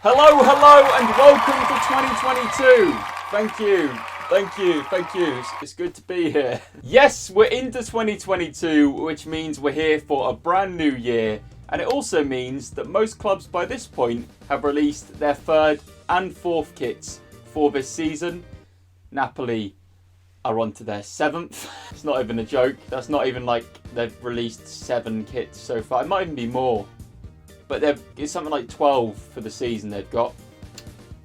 Hello, and welcome to 2022. Thank you. It's good to be here. Yes, we're into 2022, which means we're here for a brand new year. And it also means that most clubs by this point have released their third and fourth kits for this season. Napoli are on to their seventh. It's not even a joke. That's not even like they've released 7 kits so far. It might even be more. But it's something like 12 for the season they've got.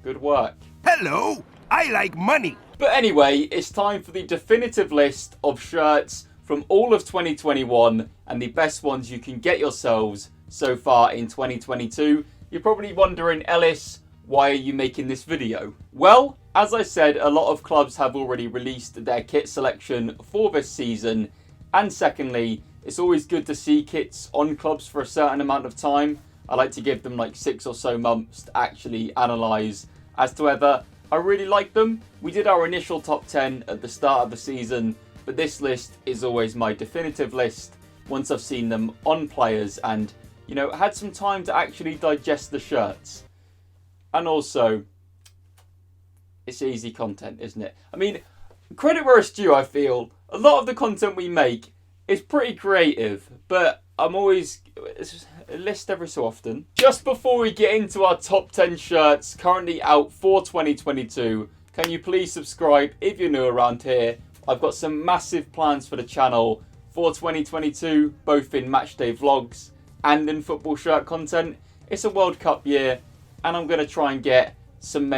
Good work. Hello, I like money. But anyway, it's time for the definitive list of shirts from all of 2021 and the best ones you can get yourselves so far in 2022. You're probably wondering, Ellis, why are you making this video? Well, as I said, a lot of clubs have already released their kit selection for this season. And secondly, it's always good to see kits on clubs for a certain amount of time. I like to give them like 6 or so months to actually analyse as to whether I really like them. We did our initial top 10 at the start of the season, but this list is always my definitive list once I've seen them on players and, you know, had some time to actually digest the shirts. And also, it's easy content, isn't it? I mean, credit where it's due, I feel. A lot of the content we make is pretty creative, but I'm always a list every so often. Just before we get into our top 10 shirts currently out for 2022, can you please subscribe if you're new around here? I've got some massive plans for the channel for 2022, both in matchday vlogs and in football shirt content. It's a World Cup year, and I'm going to try and get I'm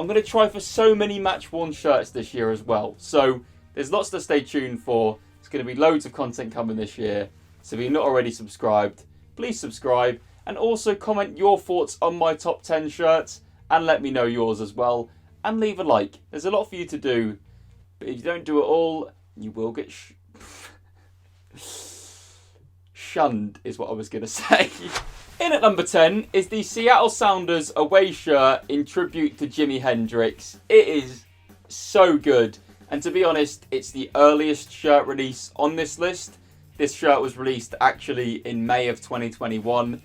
going to try for so many match-worn shirts this year as well. So there's lots to stay tuned for. There's going to be loads of content coming this year. So if you're not already subscribed, please subscribe. And also comment your thoughts on my top 10 shirts. And let me know yours as well. And leave a like. There's a lot for you to do. But if you don't do it all, you will get shunned, is what I was going to say. In at number 10 is the Seattle Sounders away shirt in tribute to Jimi Hendrix. It is so good. And to be honest, it's the earliest shirt release on this list. This shirt was released actually in May of 2021.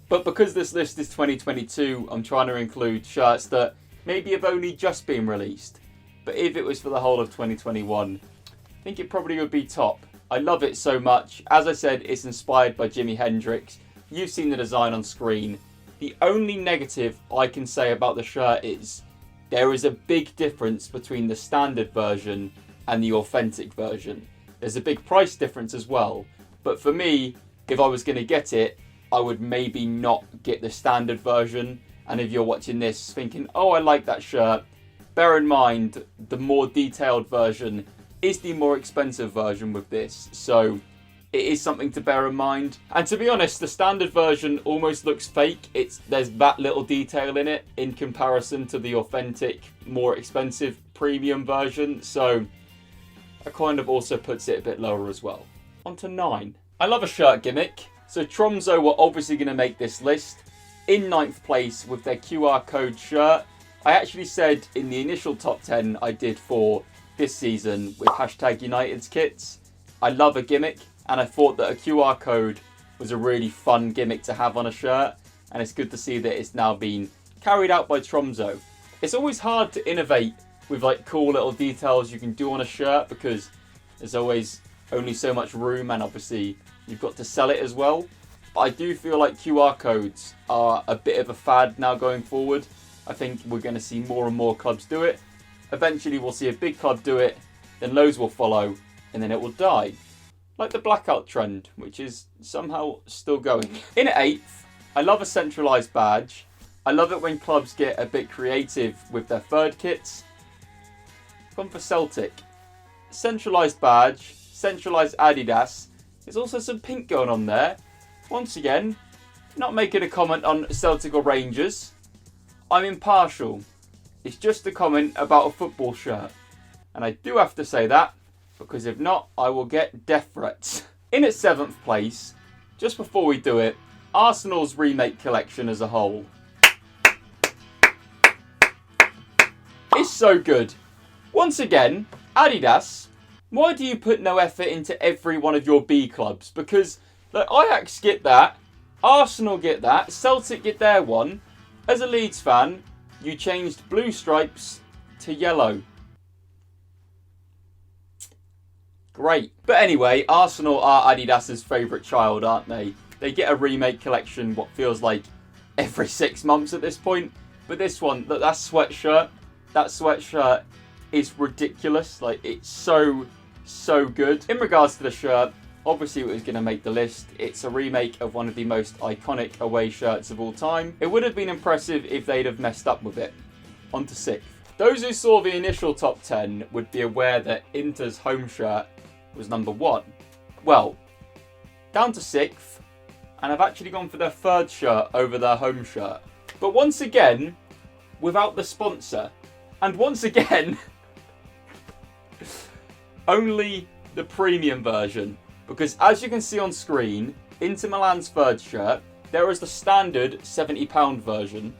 But because this list is 2022, I'm trying to include shirts that maybe have only just been released. But if it was for the whole of 2021, I think it probably would be top. I love it so much. As I said, it's inspired by Jimi Hendrix. You've seen the design on screen. The only negative I can say about the shirt is there is a big difference between the standard version and the authentic version. There's a big price difference as well. But for me, if I was going to get it, I would maybe not get the standard version. And if you're watching this thinking, oh, I like that shirt, bear in mind the more detailed version is the more expensive version with this. So it is something to bear in mind. And to be honest, the standard version almost looks fake. There's that little detail in it in comparison to the authentic, more expensive premium version. So it kind of also puts it a bit lower as well. On to 9. I love a shirt gimmick. So Tromso were obviously going to make this list in 9th place with their QR code shirt. I actually said in the initial top 10 I did for this season with #United's kits, I love a gimmick. And I thought that a QR code was a really fun gimmick to have on a shirt. And it's good to see that it's now been carried out by Tromso. It's always hard to innovate with like cool little details you can do on a shirt because there's always only so much room and obviously you've got to sell it as well. But I do feel like QR codes are a bit of a fad now going forward. I think we're going to see more and more clubs do it. Eventually we'll see a big club do it, then loads will follow, and then it will die. Like the blackout trend, which is somehow still going. In at 8th, I love a centralised badge. I love it when clubs get a bit creative with their third kits. Gone for Celtic. Centralised badge, centralised Adidas. There's also some pink going on there. Once again, not making a comment on Celtic or Rangers. I'm impartial. It's just a comment about a football shirt. And I do have to say that, because if not, I will get death threats. In at 7th place, just before we do it, Arsenal's remake collection as a whole. It's so good. Once again, Adidas, why do you put no effort into every one of your B clubs? Because like, Ajax get that, Arsenal get that, Celtic get their one. As a Leeds fan, you changed blue stripes to yellow. Great. But anyway, Arsenal are Adidas's favourite child, aren't they? They get a remake collection what feels like every 6 months at this point. But this one, that sweatshirt is ridiculous. Like, it's so good. In regards to the shirt, obviously it was going to make the list. It's a remake of one of the most iconic away shirts of all time. It would have been impressive if they'd have messed up with it. On to 6th. Those who saw the initial top 10 would be aware that Inter's home shirt was number 1. Well, down to 6th, and I've actually gone for their 3rd shirt over their home shirt. But once again, without the sponsor. And once again, only the premium version. Because as you can see on screen, Inter Milan's 3rd shirt, there is the standard £70 version.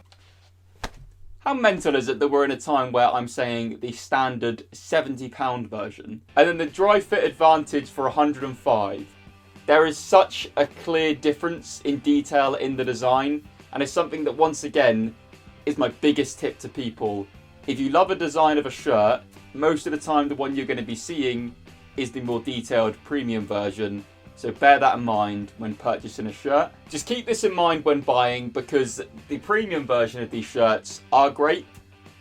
How mental is it that we're in a time where I'm saying the standard £70 version? And then the dry fit advantage for 105. There is such a clear difference in detail in the design, and it's something that once again is my biggest tip to people. If you love a design of a shirt, most of the time the one you're going to be seeing is the more detailed premium version. So bear that in mind when purchasing a shirt. Just keep this in mind when buying, because the premium version of these shirts are great.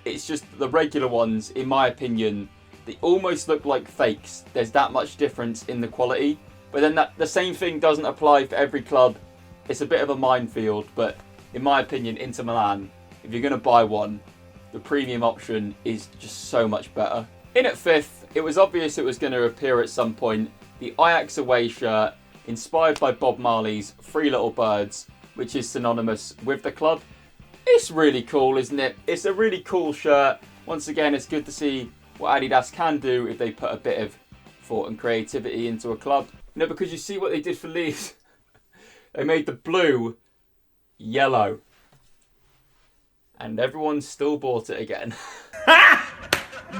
It's just the regular ones, in my opinion, they almost look like fakes. There's that much difference in the quality. But then the same thing doesn't apply for every club. It's a bit of a minefield, but in my opinion, Inter Milan, if you're going to buy one, the premium option is just so much better. In at 5th, it was obvious it was going to appear at some point. The Ajax away shirt, inspired by Bob Marley's Three Little Birds, which is synonymous with the club. It's really cool, isn't it? It's a really cool shirt. Once again, it's good to see what Adidas can do if they put a bit of thought and creativity into a club. You know, because you see what they did for Leeds. They made the blue yellow. And everyone still bought it again.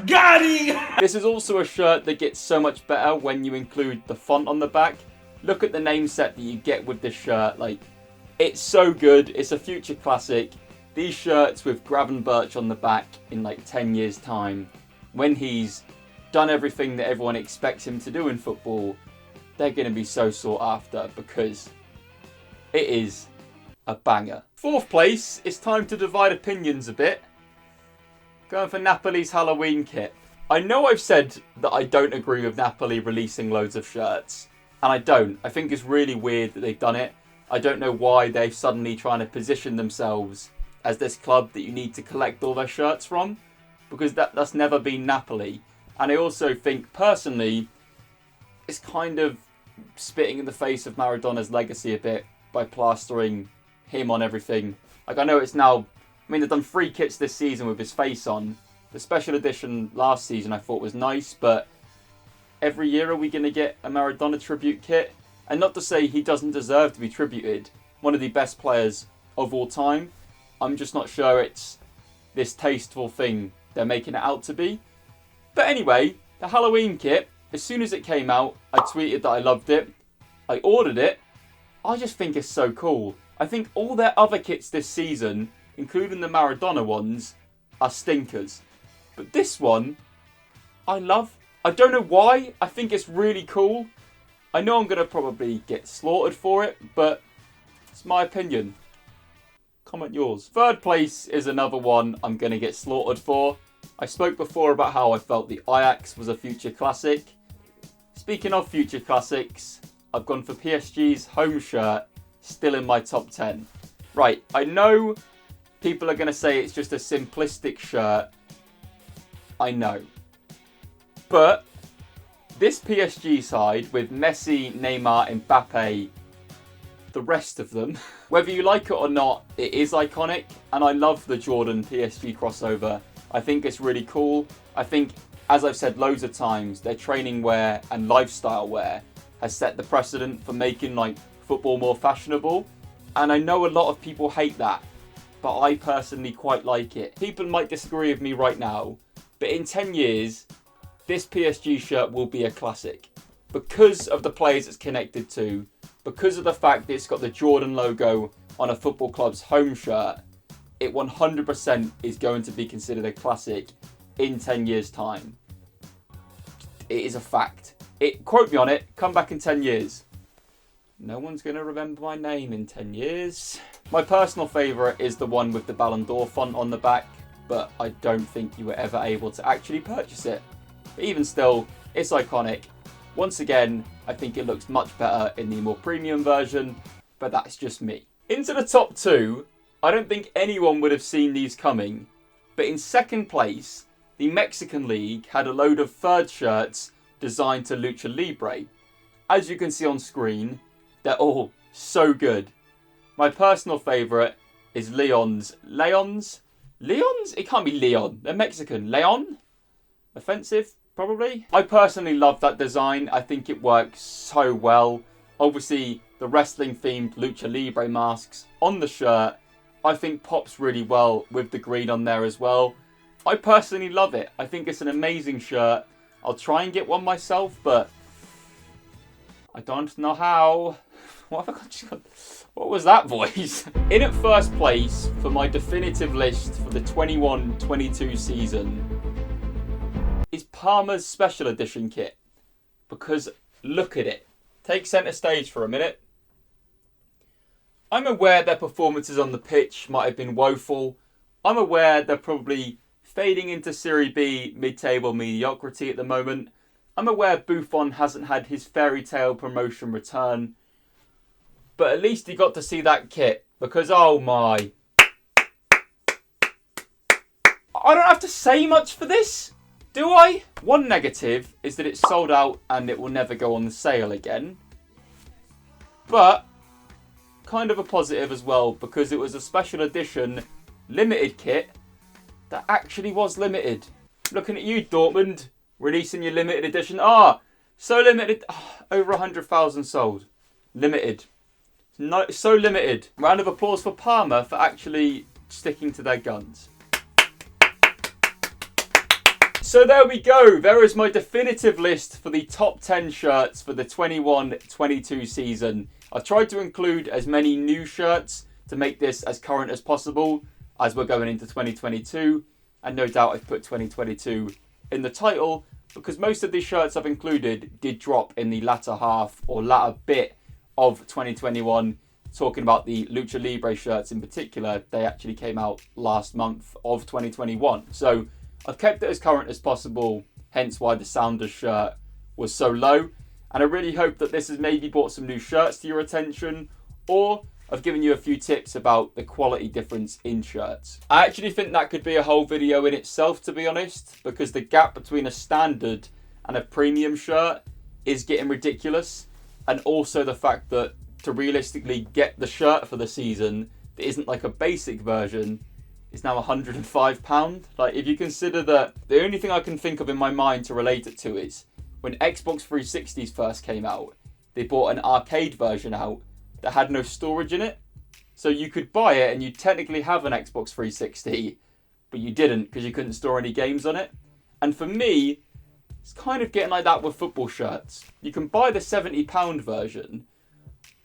Got him! This is also a shirt that gets so much better when you include the font on the back. Look at the name set that you get with this shirt. Like, it's so good. It's a future classic. These shirts with Gravenberch on the back in like 10 years time, when he's done everything that everyone expects him to do in football, they're going to be so sought after because it is a banger. 4th place, it's time to divide opinions a bit. Going for Napoli's Halloween kit. I know I've said that I don't agree with Napoli releasing loads of shirts, and I don't. I think it's really weird that they've done it. I don't know why they're suddenly trying to position themselves as this club that you need to collect all their shirts from, because that's never been Napoli. And I also think, personally, it's kind of spitting in the face of Maradona's legacy a bit by plastering him on everything. Like, I know it's now... I mean, they've done 3 kits this season with his face on. The special edition last season I thought was nice, but every year are we going to get a Maradona tribute kit? And not to say he doesn't deserve to be tributed. One of the best players of all time. I'm just not sure it's this tasteful thing they're making it out to be. But anyway, the Halloween kit, as soon as it came out, I tweeted that I loved it. I ordered it. I just think it's so cool. I think all their other kits this season, including the Maradona ones, are stinkers. But this one, I love. I don't know why. I think it's really cool. I know I'm going to probably get slaughtered for it, but it's my opinion. Comment yours. 3rd place is another one I'm going to get slaughtered for. I spoke before about how I felt the Ajax was a future classic. Speaking of future classics, I've gone for PSG's home shirt, still in my top 10. Right, I know people are going to say it's just a simplistic shirt. I know. But this PSG side with Messi, Neymar, Mbappe, the rest of them, whether you like it or not, it is iconic. And I love the Jordan PSG crossover. I think it's really cool. I think, as I've said loads of times, their training wear and lifestyle wear has set the precedent for making like football more fashionable. And I know a lot of people hate that, but I personally quite like it. People might disagree with me right now, but in 10 years, this PSG shirt will be a classic. Because of the players it's connected to, because of the fact that it's got the Jordan logo on a football club's home shirt, it 100% is going to be considered a classic in 10 years' time. It is a fact. Quote me on it, come back in 10 years. No one's going to remember my name in 10 years. My personal favourite is the one with the Ballon d'Or font on the back, but I don't think you were ever able to actually purchase it. But even still, it's iconic. Once again, I think it looks much better in the more premium version, but that's just me. Into the top 2, I don't think anyone would have seen these coming, but in second place, the Mexican League had a load of third shirts designed to Lucha Libre. As you can see on screen, they're all so good. My personal favourite is Leon's. Leon's? It can't be Leon. They're Mexican. Leon? Offensive, probably. I personally love that design. I think it works so well. Obviously, the wrestling-themed Lucha Libre masks on the shirt, I think pops really well with the green on there as well. I personally love it. I think it's an amazing shirt. I'll try and get one myself, but I don't know how. What was that voice? In at first place for my definitive list for the 21-22 season is Parma's Special Edition kit. Because look at it. Take centre stage for a minute. I'm aware their performances on the pitch might have been woeful. I'm aware they're probably fading into Serie B mid-table mediocrity at the moment. I'm aware Buffon hasn't had his fairy tale promotion return. But at least he got to see that kit. Because, oh my. I don't have to say much for this, do I? One negative is that it's sold out and it will never go on the sale again. But kind of a positive as well, because it was a special edition limited kit that actually was limited. Looking at you, Dortmund, releasing your limited edition. So limited. Over 100,000 sold. Limited. No, so limited. Round of applause for Parma for actually sticking to their guns. So there we go. There is my definitive list for the top 10 shirts for the 21-22 season. I've tried to include as many new shirts to make this as current as possible as we're going into 2022. And no doubt I've put 2022 in the title because most of these shirts I've included did drop in the latter half or latter bit of 2021. Talking about the Lucha Libre shirts in particular, they actually came out last month of 2021. So I've kept it as current as possible, hence why the Sounders shirt was so low. And I really hope that this has maybe brought some new shirts to your attention, or I've given you a few tips about the quality difference in shirts. I actually think that could be a whole video in itself, to be honest, because the gap between a standard and a premium shirt is getting ridiculous. And also the fact that to realistically get the shirt for the season that isn't like a basic version is now £105. Like, if you consider that the only thing I can think of in my mind to relate it to is when Xbox 360s first came out, they brought an arcade version out that had no storage in it. So you could buy it and you technically have an Xbox 360, but you didn't because you couldn't store any games on it. And for me, it's kind of getting like that with football shirts. You can buy the £70 version,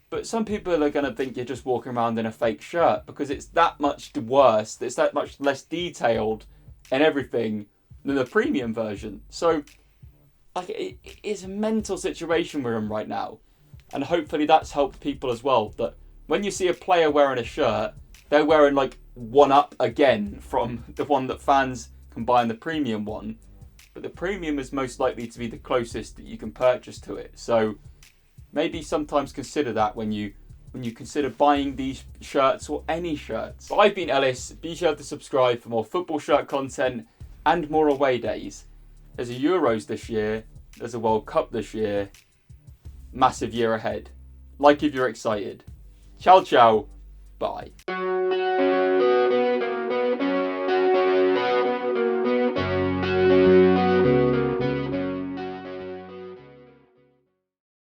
but some people are going to think you're just walking around in a fake shirt because it's that much worse, it's that much less detailed and everything than the premium version. So like, it is a mental situation we're in right now. And hopefully that's helped people as well. That when you see a player wearing a shirt, they're wearing like one up again from the one that fans can buy in the premium one. But the premium is most likely to be the closest that you can purchase to it. So maybe sometimes consider that when you consider buying these shirts or any shirts. I've been Ellis. Be sure to subscribe for more football shirt content and more away days. There's a Euros this year. There's a World Cup this year. Massive year ahead. Like if you're excited. Ciao, ciao. Bye.